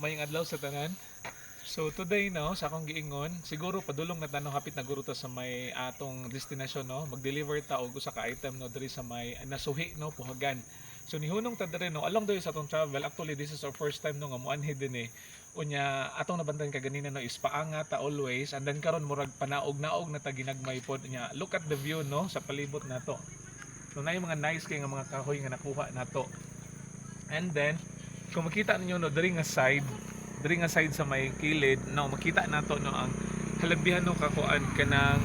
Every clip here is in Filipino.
Mayong adlaw sa tanan. So today no, sa akong giingon, siguro padulong na tanong hapit na guro ta sa may atong destinasyon no, mag-deliver ta og usa ka item no diri sa may nasuhi no Puhagan. So nihunong ta diri no, along the way sa atong travel, actually this is our first time no nga moanhi din eh. Unya atong nabantayan kaganina no is paanga ta always and then karon murag panaog-naog na ta ginagmay pod nya. Look at the view no sa palibot nato. So na yung mga nice kay nga mga kahoy nga nakuha nato. And then kung makita ninyo no diri nga side sa may kilid no makita nato no ang halabihan no kakuan kanang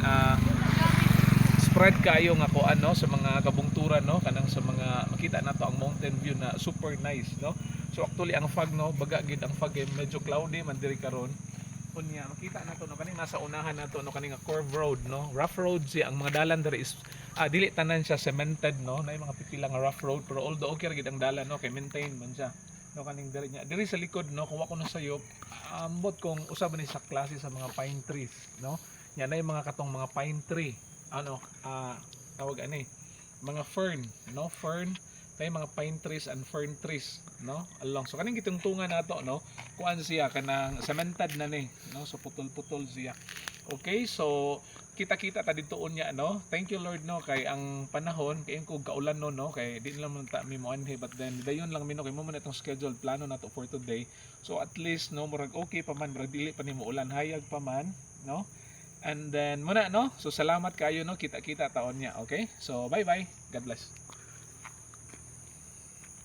spread kayo nga kuan no sa mga kabungturan no kanang sa mga makita nato ang mountain view na super nice no. So actually ang fog no baga gid ang fog eh, medyo cloudy man diri karon. Unya makita nato no kaning nasa unahan nato no kaning curve road no, rough road siya. Ang mga dalan diri is dili tanan siya cemented no, na mga pipila nga rough road pero although okay ra gid ang dalan no kay maintain man siya no kaning diri niya. Diri sa likod no kung ako no sayop ambot kung usab ni sa klase sa mga pine trees no. Yan na yung mga katong mga pine tree ano tawag ani mga fern no, fern tay mga pine trees and fern trees no along. So kaning gitungtungan nato no kuan siya kanang cemented na ni no, so putol-putol siya. Okay, so kita-kita ta ditoon niya no. Thank you Lord no kay ang panahon kay ko kaulan no kay di lang man ta mi mo anhi but then dayon lang mino kay mo man itong schedule plano nato for today. So at least no murag okay pa man, murag dili pa nimo ulan hayag pa man no. And then muna no. So salamat kayo no, kita-kita taon niya. Okay? So bye-bye. God bless.